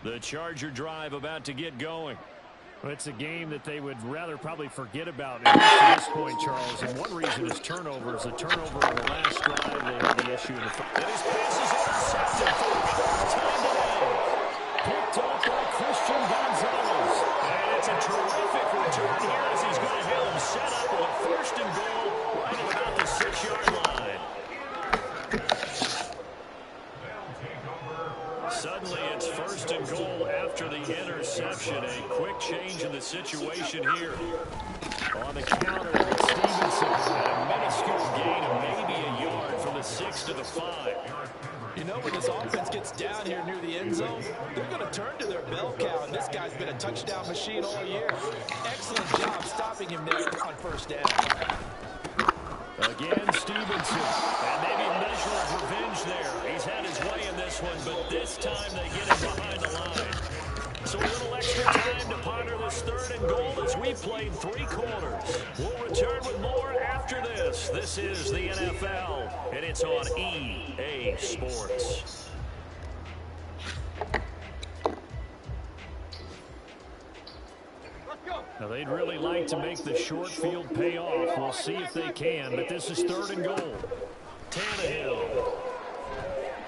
The Charger drive about to get going. Well, it's a game that they would rather probably forget about at this point, Charles. And one reason is turnovers. A turnover on the last drive, they had the issue in the first. And his pass is intercepted for the third time today. Picked up by Christian Gonzalez. And it's a terrific return here as he's going to have him set up with a first and goal right at about the 6-yard line. Suddenly it's first and goal after the interception. A quick change in the situation here. On the counter, Stevenson had a minuscule gain of maybe a yard from the 6 to the 5. You know, when this offense gets down here near the end zone, they're going to turn to their bell cow, and this guy's been a touchdown machine all year. Excellent job stopping him there on first down. Again, Stevenson. And maybe a measure of revenge there. He's had his way in this one, but this time they get him behind the line. So a little extra time to ponder this third and goal as we played 3 quarters. We'll return with more after this. This is the NFL, and it's on EA Sports. Now, they'd really like to make the short field pay off. We'll see if they can, but this is third and goal. Tannehill.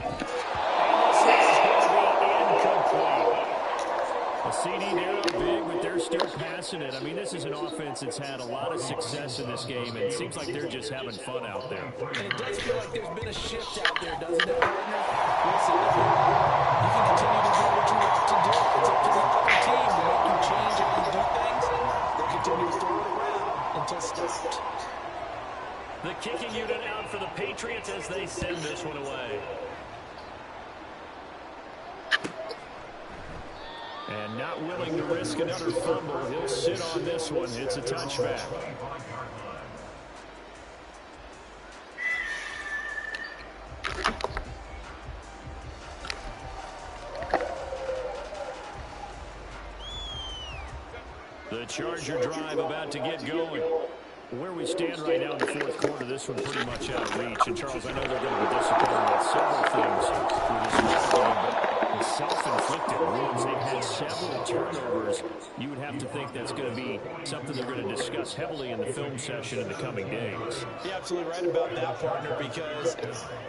And this is going to be incomplete. A CD there big, but they're still passing it. I mean, this is an offense that's had a lot of success in this game, and it seems like they're just having fun out there. And it does feel like there's been a shift out there, doesn't it, partner? Listen, you can continue to do what you want to do. It's up to the other team to make you change how you do things. They continue to throw it around until stopped. The kicking unit out for the Patriots as they send this one away. And not willing to risk another fumble. He'll sit on this one. It's a touchback. The Charger drive about to get going. Where we stand right now in the fourth quarter, this one pretty much out of reach. And, Charles, I know they're going to be disappointed about several things with this ball game, but the self-inflicted wounds, they've had several turnovers. You would have to think that's going to be something they're going to discuss heavily in the film session in the coming days. You're absolutely right about that, partner, because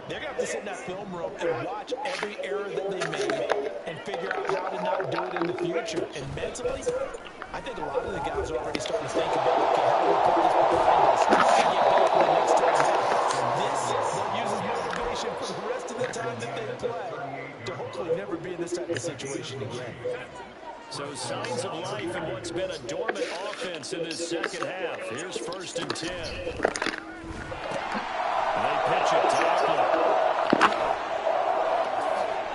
they're going to have to sit in that film room and watch every error that they made and figure out how to not do it in the future. And mentally, I think a lot of the guys are already starting to think about, okay, how do we put this behind us and get back for the next time out? This, they'll use as motivation for the rest of the time that they play to hopefully never be in this type of situation again. So signs of life in what's been a dormant offense in this second half. Here's first and 10. And they pitch it to Eckler.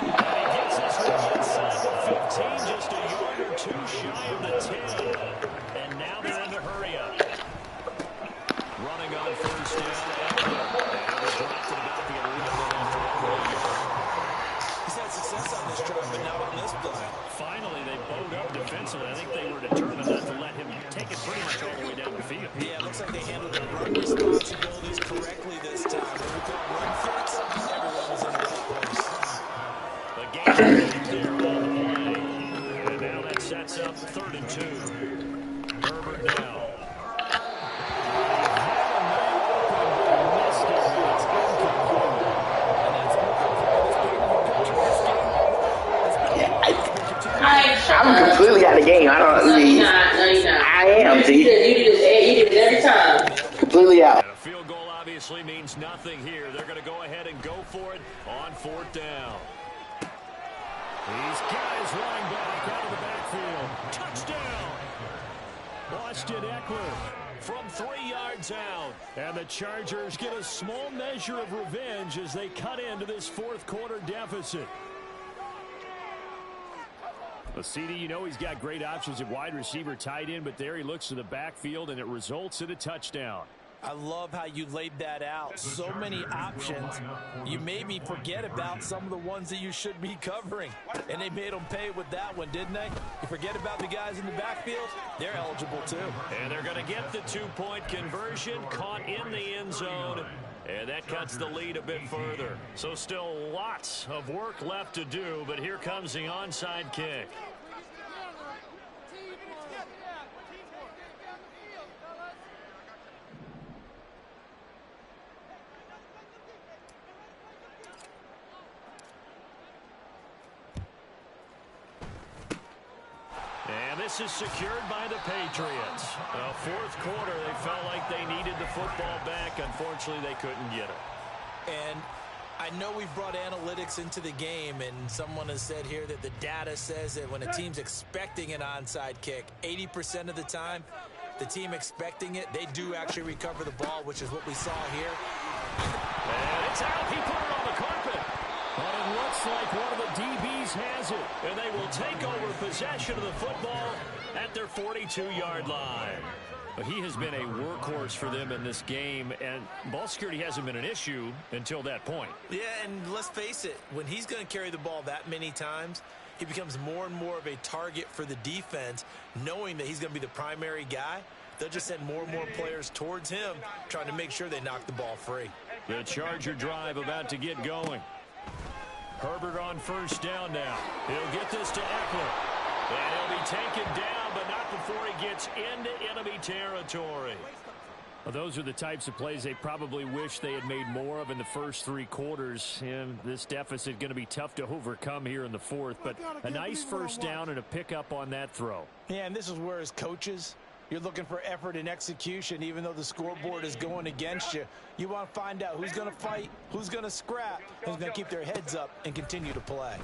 And he gets this one inside the 15, just a yard or two shy of the 10. And now they're in a hurry up. Running on first down, Eckler. And they dropped it about the 11. He's had success on this drive, but not on this play. Finally, they bowed up defensively. I think they were determined not to let him take it pretty much all the way down the field. Yeah, it looks like they handled their run responsibilities correctly this time. When we call run fits, everyone was in the right place. The game is there on the play. And now that sets up third and 2. Herbert now. I'm completely out of the game. I don't. No, you're not. No, you're not. I am. You do this every time. Completely out. And a field goal obviously means nothing here. They're going to go ahead and go for it on fourth down. These guys running back out of the backfield. Touchdown! Austin Eckler From 3 yards out. and the Chargers get a small measure of revenge as they cut into this fourth quarter deficit. Well, CD, you know he's got great options at wide receiver, tight end, but there he looks to the backfield, and it results in a touchdown. I love how you laid that out. So many options. You made me forget about some of the ones that you should be covering. And they made them pay with that one, didn't they? You forget about the guys in the backfield, they're eligible too. And they're going to get the 2-point conversion, caught in the end zone. And that cuts the lead a bit further. So still lots of work left to do, but here comes the onside kick. And this is secured by the Patriots. Fourth quarter, they felt like they needed the football back. Unfortunately, they couldn't get it. And I know we've brought analytics into the game, and someone has said here that the data says that when a team's expecting an onside kick, 80% of the time, the team expecting it, they do actually recover the ball, which is what we saw here. And it's out. He put it on the carpet. But it looks like one of the DBs has it. And they will take over possession of the football at their 42-yard line. But he has been a workhorse for them in this game, and ball security hasn't been an issue until that point. Yeah, and let's face it, when he's going to carry the ball that many times, he becomes more and more of a target for the defense, knowing that he's going to be the primary guy. They'll just send more and more players towards him, trying to make sure they knock the ball free. The Charger drive about to get going. Herbert on first down now. He'll get this to Eckler. And he'll be taken down, but not before he gets into enemy territory. Well, those are the types of plays they probably wish they had made more of in the first three quarters. And this deficit going to be tough to overcome here in the fourth. But a nice first down and a pickup on that throw. Yeah, and this is where as coaches, you're looking for effort and execution, even though the scoreboard is going against you. You want to find out who's going to fight, who's going to scrap, who's going to keep their heads up and continue to play.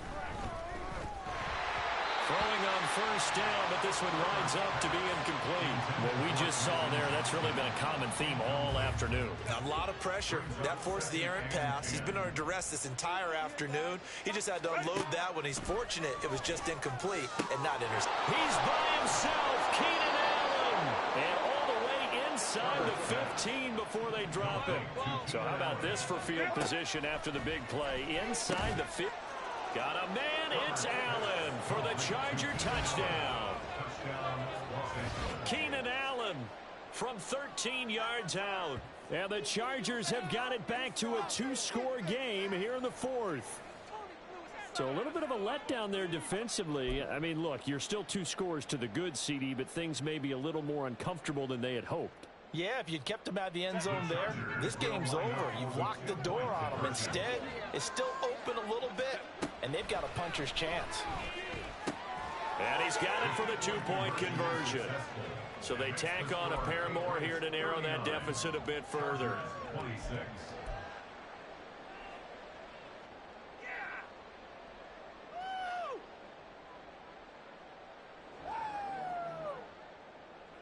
Throwing on first down, but this one winds up to be incomplete. What we just saw there, that's really been a common theme all afternoon. A lot of pressure. That forced the errant pass. He's been under duress this entire afternoon. He just had to unload that one. He's fortunate it was just incomplete and not intercepted. He's by himself, Keenan Allen. And all the way inside the 15 before they drop him. So how about this for field position after the big play? Inside the 15. Got a man, it's Allen for the Charger touchdown. Keenan Allen from 13 yards out. And the Chargers have got it back to a two-score game here in the fourth. So a little bit of a letdown there defensively. I mean, look, you're still 2 scores to the good, CD, but things may be a little more uncomfortable than they had hoped. Yeah, if you'd kept them out of the end zone there, this game's over. You've locked the door on them. Instead, it's still open a little bit, and they've got a puncher's chance. And he's got it for the two-point conversion. So they tack on a pair more here to narrow that deficit a bit further. 26.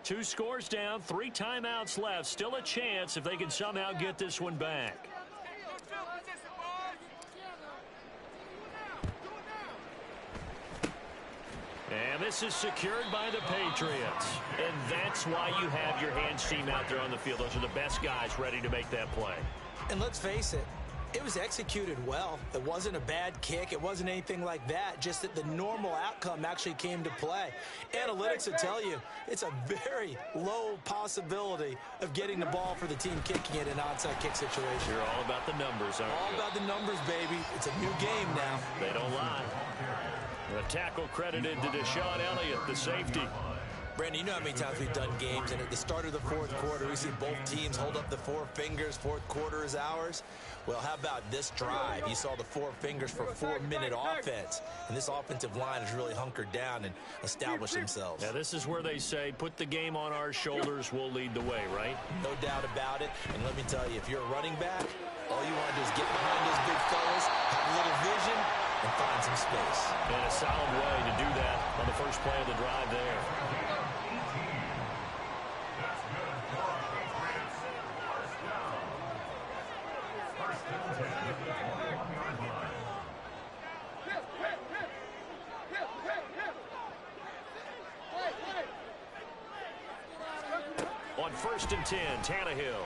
Two scores down, 3 timeouts left. Still a chance if they can somehow get this one back. And this is secured by the Patriots. And that's why you have your hands team out there on the field. Those are the best guys ready to make that play. And let's face it, it was executed well. It wasn't a bad kick. It wasn't anything like that. Just that the normal outcome actually came to play. Analytics will tell you it's a very low possibility of getting the ball for the team kicking it in an onside kick situation. You're all about the numbers, aren't you? All about the numbers, baby. It's a new game now. They don't lie. The tackle credited to Deshaun Elliott, the safety. Brandon, you know how many times we've done games, and at the start of the fourth quarter, we see both teams hold up the 4 fingers. Fourth quarter is ours. Well, how about this drive? You saw the 4 fingers for 4-minute offense, and this offensive line has really hunkered down and established themselves. Now, this is where they say, put the game on our shoulders, we'll lead the way, right? No doubt about it. And let me tell you, if you're a running back, all you want to do is get behind those big fellas, have a little vision, and find some space. And a solid way to do that on the first play of the drive there. On 1st and 10, Tannehill.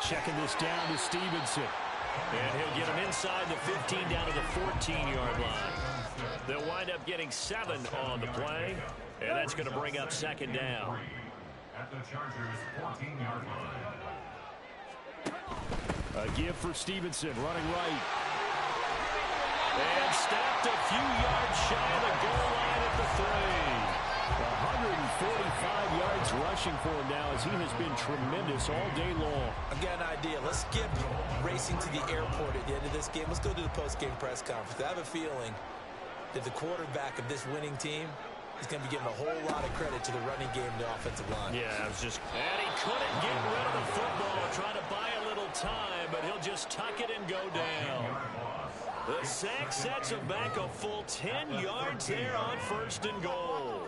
Checking this down to Stevenson. And he'll get him inside the 15 down to the 14-yard line. They'll wind up getting 7 on the play, and that's going to bring up 2nd down. At the Chargers' 14-yard line. A give for Stevenson, running right. And stopped a few yards shy of the goal line at the 145 yards rushing for him now as he has been tremendous all day long. I've got an idea. Let's skip racing to the airport at the end of this game. Let's go to the post-game press conference. I have a feeling that the quarterback of this winning team is going to be giving a whole lot of credit to the running game and the offensive line. Yeah, I was just... And he couldn't get rid of the football, trying to buy a little time, but he'll just tuck it and go down. The sack sets him back a full 10 yards there on 1st and goal.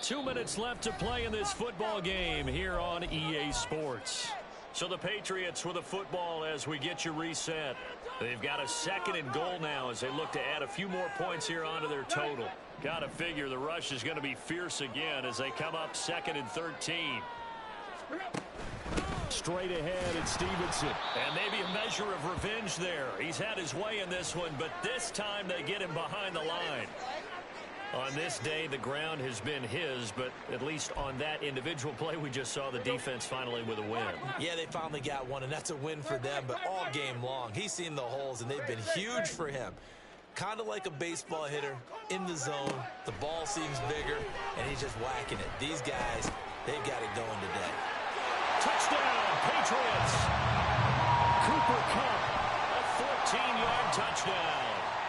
2 minutes left to play in this football game here on EA Sports. So the Patriots with a football as we get you reset. They've got a 2nd and goal now as they look to add a few more points here onto their total. Got to figure the rush is going to be fierce again as they come up 2nd and 13. Straight ahead, it's Stevenson. And maybe a measure of revenge there. He's had his way in this one, but this time they get him behind the line. On this day, the ground has been his, but at least on that individual play, we just saw the defense finally with a win. Yeah, they finally got one, and that's a win for them, but all game long, he's seen the holes, and they've been huge for him. Kind of like a baseball hitter in the zone. The ball seems bigger, and he's just whacking it. These guys, they've got it going today. Touchdown, Patriots! Cooper Kupp, a 14-yard touchdown.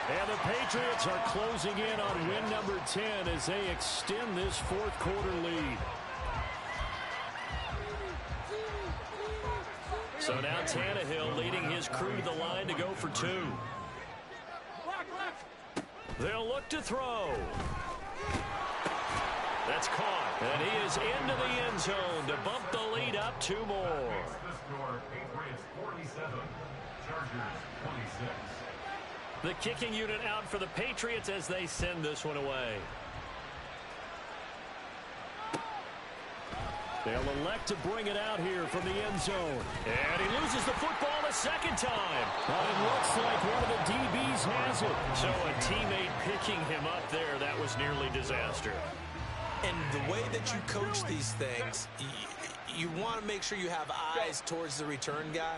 And the Patriots are closing in on win number 10 as they extend this 4th quarter lead. So now Tannehill leading his crew to the line to go for 2. They'll look to throw. That's caught. And he is into the end zone to bump the lead up 2 more. The kicking unit out for the Patriots as they send this one away. They'll elect to bring it out here from the end zone. And he loses the football a 2nd time. But it looks like one of the DBs has it. So a teammate picking him up there, that was nearly disaster. And the way that you coach these things, you want to make sure you have eyes towards the return guy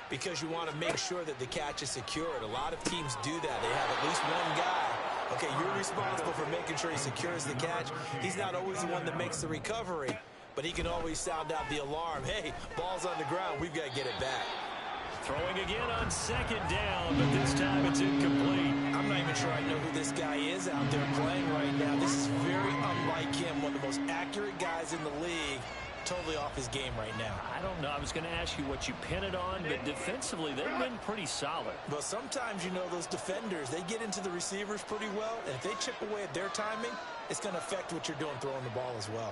because you want to make sure that the catch is secured. A lot of teams do that. They have at least one guy. Okay, you're responsible for making sure he secures the catch. He's not always the one that makes the recovery, but he can always sound out the alarm. Hey, ball's on the ground. We've got to get it back. Throwing again on 2nd down, but this time it's incomplete. I'm not even sure I know who this guy is out there playing right now. This is very unlike him, one of the most accurate guys in the league. Totally off his game right now. I don't know. I was going to ask you what you pin it on, but defensively they've been pretty solid. Well, sometimes, you know, those defenders, they get into the receivers pretty well, and if they chip away at their timing, it's going to affect what you're doing throwing the ball as well.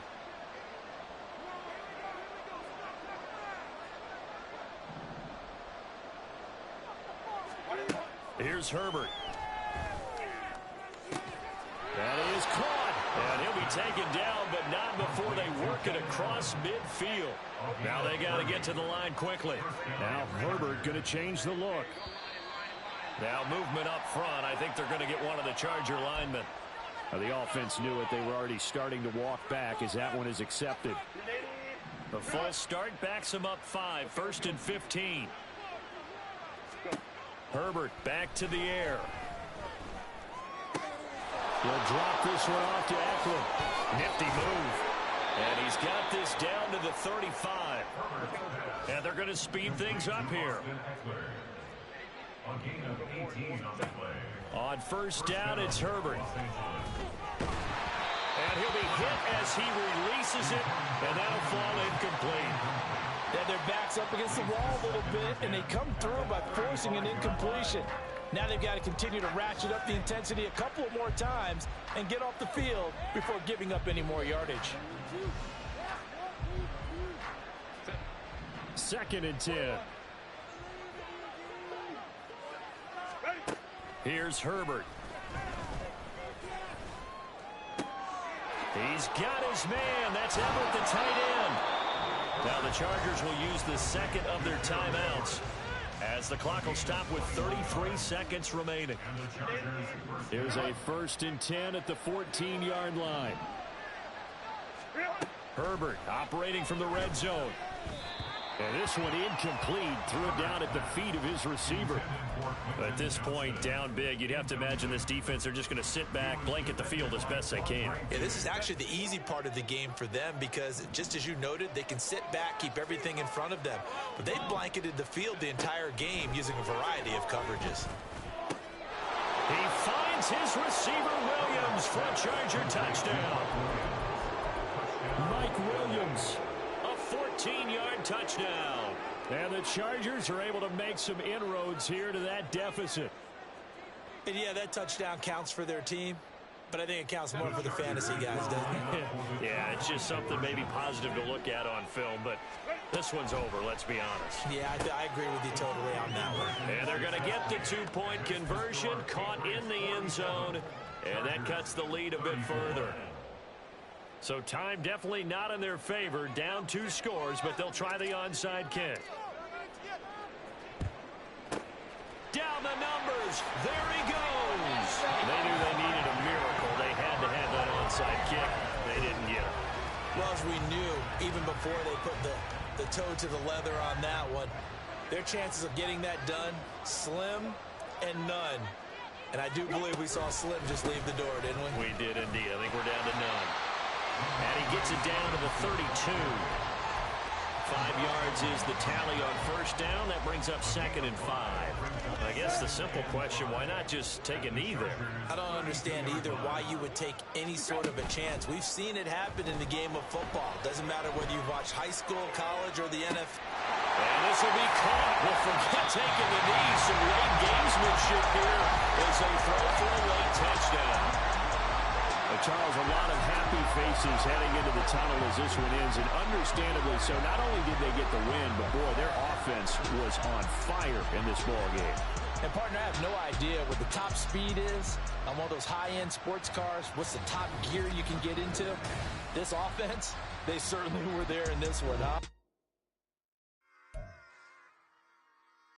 Here's Herbert. That is caught. And he'll be taken down, but not before they work it across midfield. Now they got to get to the line quickly. Now Herbert going to change the look. Now movement up front. I think they're going to get one of the Charger linemen. The offense knew it. They were already starting to walk back as that one is accepted. The false start backs them up 5. 1st and 15. Herbert back to the air. He'll drop this one off to Eckler. Nifty move. And he's got this down to the 35. And they're going to speed things up here. On 1st down, it's Herbert. And he'll be hit as he releases it, and that'll fall incomplete. Yeah, their back's up against the wall a little bit, and they come through by forcing an incompletion. Now they've got to continue to ratchet up the intensity a couple of more times and get off the field before giving up any more yardage. 2nd and 10. Here's Herbert. He's got his man. That's Everett, the tight end. Now the Chargers will use the 2nd of their timeouts as the clock will stop with 33 seconds remaining. Here's a 1st and 10 at the 14-yard line. Herbert operating from the red zone. And this one incomplete. Threw it down at the feet of his receiver. At this point, down big, you'd have to imagine this defense, they're just going to sit back, blanket the field as best they can. Yeah, this is actually the easy part of the game for them because, just as you noted, they can sit back, keep everything in front of them. But they've blanketed the field the entire game using a variety of coverages. He finds his receiver, Williams, for a Charger touchdown. Mike Williams. A 14-yard touchdown. And the Chargers are able to make some inroads here to that deficit. And yeah, that touchdown counts for their team, but I think it counts more for the fantasy guys, doesn't it? Yeah, it's just something maybe positive to look at on film, but this one's over, let's be honest. Yeah, I agree with you totally on that one. And they're going to get the two-point conversion, caught in the end zone, and that cuts the lead a bit further. So time definitely not in their favor, down 2 scores, but they'll try the onside kick. Down the numbers. There he goes. They knew they needed a miracle. They had to have that onside kick. They didn't get it. Well, as we knew, even before they put the toe to the leather on that one, their chances of getting that done, slim and none. And I do believe we saw Slim just leave the door, didn't we? We did indeed. I think we're down to none. And he gets it down to the 32. 5 yards is the tally on first down. That brings up 2nd and 5. I guess the simple question, why not just take a knee there? I don't understand either why you would take any sort of a chance. We've seen it happen in the game of football. Doesn't matter whether you watch high school, college, or the NFL. And this will be caught. Well, forget taking the knee. Some late gamesmanship here as they throw for a late touchdown. Charles, a lot of happy faces heading into the tunnel as this one ends, and understandably so. Not only did they get the win, but boy, their offense was on fire in this ball game. And partner, I have no idea what the top speed is on one of those high-end sports cars. What's the top gear you can get into? This offense, they certainly were there in this one, huh?